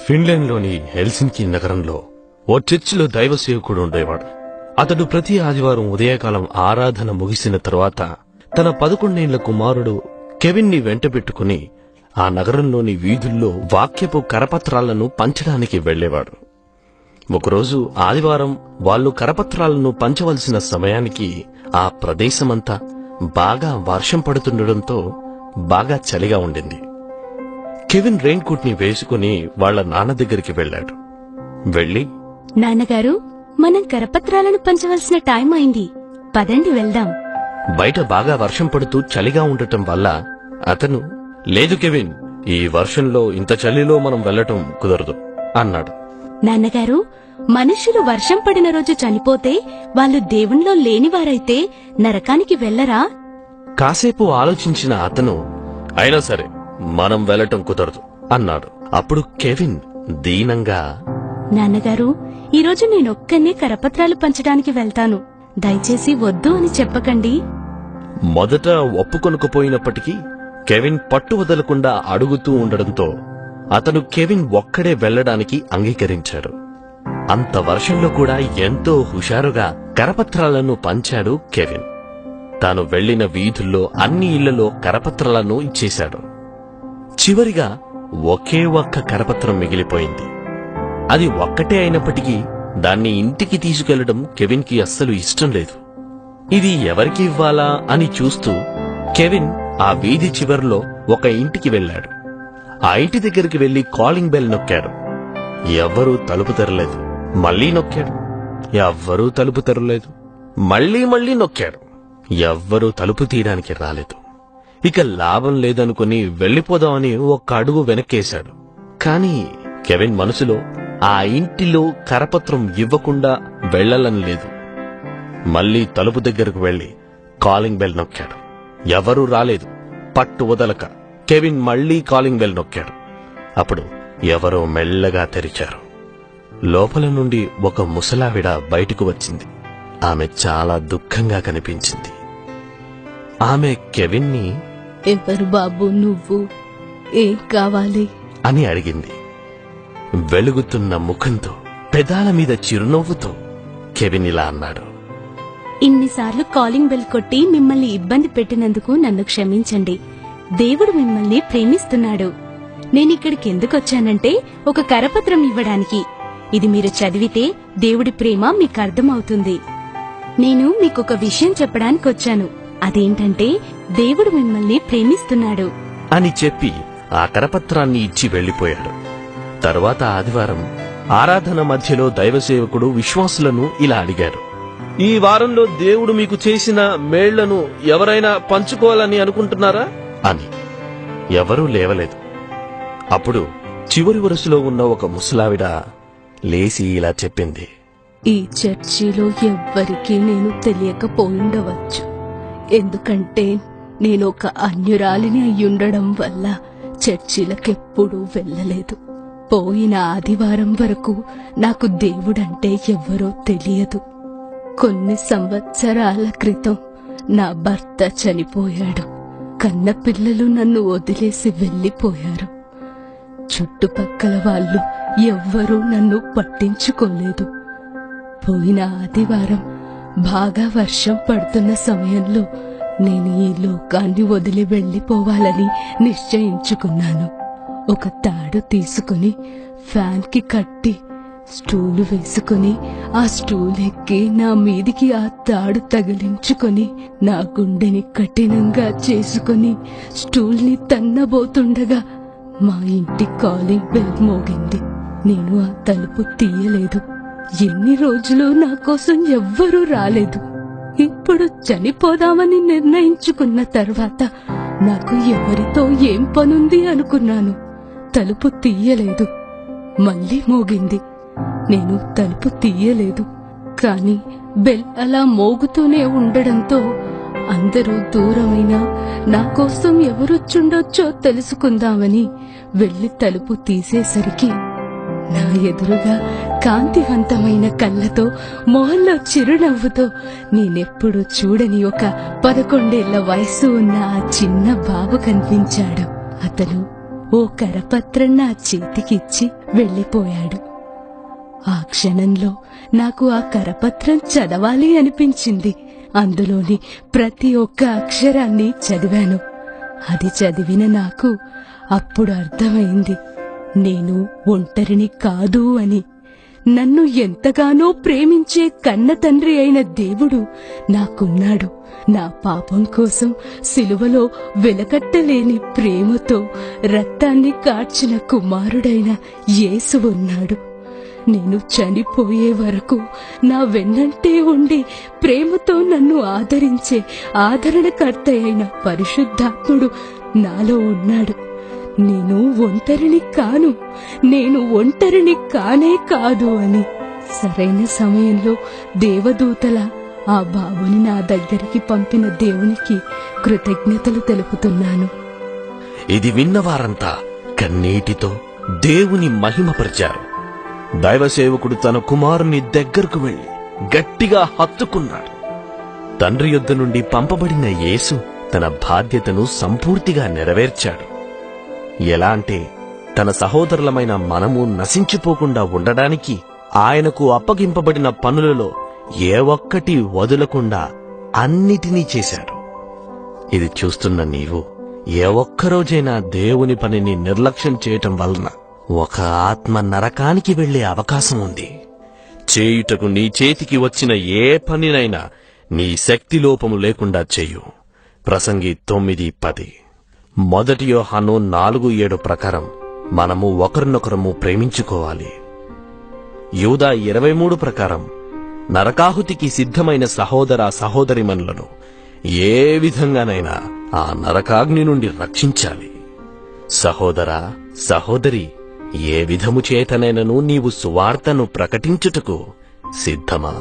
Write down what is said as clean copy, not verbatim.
ఫిన్లాండ్లోని Helsinki నగరంలో ఓ చర్చిలో దైవ సేవకుడు ఉండేవాడు. అతడు ప్రతి ఆదివారం ఉదయకాలం ఆరాధన ముగిసిన తరువాత తన 11 కుమారుడు కెవిన్ ని వెంటబెట్టుకుని ఆ నగరంలోని వీధుల్లో వాక్యపు కరపత్రాలను పంచడానికి వెళ్లేవాడు. ఒకరోజు ఆదివారం వాళ్లు కరపత్రాలను పంచవలసిన సమయానికి ఆ ప్రదేశమంతా బాగా వర్షం పడుతుండటంతో బాగా చలిగా ఉండింది. కెవిన్ రెయిన్ కోట్ ని వేసుకుని వాళ్ల నాన్న దగ్గరికి వెళ్లాడు. వెళ్లి, నాన్నగారు, మనం కరపత్రాలను పంచవలసిన టైం అయింది, పదండి వెళ్దాం. బయట బాగా వర్షం పడుతూ చలిగా ఉండటం వల్ల అతను, లేదు కెవిన్, ఈ వర్షంలో ఇంత చలిలో మనం వెళ్లటం కుదరదు అన్నాడు. నాన్నగారు, మనుషులు వర్షం పడిన రోజు చనిపోతే వాళ్ళు దేవునిలో లేనివారైతే నరకానికి వెళ్లరా? కాసేపు ఆలోచించిన అతను, అయినా సరే మనం వెళ్లటం కుదరదు అన్నాడు. అప్పుడు కెవిన్ దీనంగా, నాన్నగారు, ఈరోజు నేనొక్కనే కరపత్రాలు పంచడానికి వెళ్తాను, దయచేసి వద్దు అని చెప్పకండి. మొదట ఒప్పుకొనకపోయినప్పటికీ కెవిన్ పట్టు వదలకుండా అడుగుతూ ఉండడంతో అతను కెవిన్ ఒక్కడే వెళ్లడానికి అంగీకరించాడు. అంత వర్షంలో కూడా ఎంతో హుషారుగా కరపత్రాలను పంచాడు కెవిన్. తాను వెళ్లిన వీధుల్లో అన్ని ఇళ్లలో కరపత్రాలను ఇచ్చేశాడు. చివరిగా ఒకే ఒక్క కరపత్రం మిగిలిపోయింది. అది ఒక్కటే అయినప్పటికీ దాన్ని ఇంటికి తీసుకెళ్లడం కెవిన్ కి అస్సలు ఇష్టం లేదు. ఇది ఎవరికి ఇవ్వాలా అని చూస్తూ కెవిన్ ఆ వీధి చివర్లో ఒక ఇంటికి వెళ్లాడు. ఆ ఇంటి దగ్గరికి వెళ్లి కాలింగ్ బెల్ నొక్కాడు. ఎవ్వరూ తలుపు తెరలేదు. మళ్లీ నొక్కాడు. ఎవ్వరూ తలుపు తెరలేదు. మళ్లీ నొక్కాడు. ఎవ్వరూ తలుపు తీయడానికి రాలేదు. ఇక లాభం లేదనుకుని వెళ్లిపోదామని ఒక్క అడుగు వెనక్కేశాడు. కాని కెవిన్ మనసులో ఆ ఇంటిలో కరపత్రం ఇవ్వకుండా వెళ్లాలని లేదు. మళ్లీ తలుపు దగ్గరకు వెళ్లి కాలింగ్ బెల్ నొక్కాడు. ఎవరూ రాలేదు. పట్టు వదలక కెవిన్ మళ్లీ కాలింగ్ బెల్ నొక్కాడు. అప్పుడు ఎవరో మెల్లగా తెరిచారు. లోపల నుండి ఒక ముసలావిడ బయటకు వచ్చింది. ఆమె చాలా దుఃఖంగా కనిపించింది. ఆమె కెవిన్ ని, ఎవరు బాబు నువ్వు, ఏం కావాలి అని అడిగింది. వెలుగుతున్న ముఖంతో, పెదాల మీద చిరునవ్వుతో కెవిన్ ఇలా అన్నాడు, ఇన్నిసార్లు కాలింగ్ బెల్ కొట్టి మిమ్మల్ని ఇబ్బంది పెట్టినందుకు నన్ను క్షమించండి. దేవుడు మిమ్మల్ని ప్రేమిస్తున్నాడు. నేనిక్కడికి ఎందుకొచ్చానంటే ఒక కరపత్రం ఇవ్వడానికి. ఇది మీరు చదివితే దేవుడి ప్రేమ మీకు అర్థమవుతుంది. నేను మీకొక విషయం చెప్పడానికొచ్చాను. అదేంటంటే దేవుడు మిమ్మల్ని ప్రేమిస్తున్నాడు అని చెప్పి ఆ కరపత్రాన్ని ఇచ్చి వెళ్లిపోయాడు. తరువాత ఆదివారం ఆరాధన మధ్యలో దైవసేవకుడు విశ్వాసులను ఇలా అడిగాడు, ఈ వారంలో దేవుడు మీకు చేసిన మేళ్లను ఎవరైనా పంచుకోవాలని అనుకుంటున్నారా అని. ఎవరూ లేవలేదు. అప్పుడు చివరి వరుసలో ఉన్న ఒక ముసలావిడ లేచి ఇలా చెప్పింది, ఈ చర్చిలో ఎవ్వరికీ నేను తెలియకపోయిండవచ్చు. ఎందుకంటే నేనొక అన్యురాలిని అయ్యుండడం వల్ల చర్చిలకెప్పుడూ వెళ్ళలేదు. పోయిన ఆదివారం వరకు నాకు దేవుడంటే ఎవ్వరో తెలియదు. కొన్ని సంవత్సరాల క్రితం నా భర్త చనిపోయాడు. కన్న పిల్లలు నన్ను వదిలేసి వెళ్లిపోయారు. చుట్టుపక్కల వాళ్ళు ఎవ్వరూ నన్ను పట్టించుకోలేదు. పోయిన ఆదివారం బాగా వర్షం పడుతున్న సమయంలో నేను ఈ లోకాన్ని వదిలి వెళ్లిపోవాలని నిశ్చయించుకున్నాను. ఒక తాడు తీసుకుని ఫ్యాన్ కి కట్టి స్టూలు వేసుకుని ఆ స్టూల్ ఎక్కి నా మీదికి ఆ తాడు తగిలించుకుని నా గుండెని కఠినంగా చేసుకుని స్టూల్ ని తన్నబోతుండగా మా ఇంటి కాలింగ్ బెల్ మోగింది. నేను ఆ తలుపు తీయలేదు. ఎన్ని రోజులు నా కోసం ఎవ్వరూ రాలేదు. ఇప్పుడు చనిపోదామని నిర్ణయించుకున్న తర్వాత నాకు ఎవరితో ఏం పనుంది అనుకున్నాను. తలుపు తీయలేదు. మళ్ళీ మోగింది. నేను తలుపు తీయలేదు. కాని బెల్ అలా మోగుతూనే ఉండడంతో అందరూ దూరమైనా నా కోసం ఎవరొచ్చుండొచ్చో తెలుసుకుందామని వెళ్లి తలుపు తీసేసరికి నా ఎదురుగా కాంతివంతమైన కళ్ళతో, మొహంలో చిరునవ్వుతో నేనెప్పుడు చూడని ఒక 11 ఏళ్ల వయసు ఉన్న ఆ చిన్న బాబు కనిపించాడు. అతను ఓ కరపత్రం నా చేతికిచ్చి వెళ్ళిపోయాడు. ఆ క్షణంలో నాకు ఆ కరపత్రం చదవాలి అనిపించింది. అందులోని ప్రతి ఒక్క అక్షరాన్ని చదివాను. అది చదివిన నాకు అప్పుడు అర్థమైంది, నేను ఒంటరిని కాదు అని. నన్ను ఎంతగానో ప్రేమించే కన్న తండ్రి అయిన దేవుడు నాకున్నాడు. నా పాపం కోసం సిలువలో వెలకట్టలేని ప్రేమతో రక్తాన్ని కార్చిన కుమారుడైన యేసు ఉన్నాడు. నేను చనిపోయే వరకు నా వెన్నంటే ఉండి ప్రేమతో నన్ను ఆదరించే ఆదరణకర్త అయిన పరిశుద్ధాత్ముడు నాలో ఉన్నాడు. నేను ఒంటరిని కాను, నేను ఒంటరిని కానే కాదు అని సరైన సమయంలో దేవదూతల ఆ బాబుని నా దగ్గరికి పంపిన దేవునికి కృతజ్ఞతలు తెలుపుతున్నాను. ఇది విన్నవారంతా కన్నీటితో దేవుని మహిమపరిచారు. దైవసేవకుడు తన కుమారుని దగ్గరకు వెళ్లి గట్టిగా హత్తుకున్నాడు. తండ్రి యొద్ద నుండి పంపబడిన యేసు తన బాధ్యతను సంపూర్తిగా నెరవేర్చాడు. ఎలా అంటే, తన సహోదరులమైన మనము నశించిపోకుండా ఉండడానికి ఆయనకు అప్పగింపబడిన పనులలో ఏ ఒక్కటి వదలకుండా అన్నిటినీ చేశాడు. ఇది చూస్తున్న నీవు ఏ ఒక్కరోజైనా దేవుని పనిని నిర్లక్ష్యం చేయటం వలన ఒక ఆత్మ నరకానికి వెళ్లే అవకాశం ఉంది. చేయుటకు నీ చేతికి వచ్చిన ఏ పనినైనా నీ శక్తి లోపము లేకుండా చెయ్యు. ప్రసంగి 9:10. 1 యోహాను 4:7 ప్రకారం మనము ఒకరినొకరము ప్రేమించుకోవాలి. యూదా 23 ప్రకారం నరకాహుతికి సిద్ధమైన సహోదర సహోదరిమణులను ఏ విధంగానైనా ఆ నరకాగ్ని నుండి రక్షించాలి. సహోదరా సహోదరి, ఏ విధము చేతనైనను నీవు సువార్తను ప్రకటించుటకు సిద్ధమా?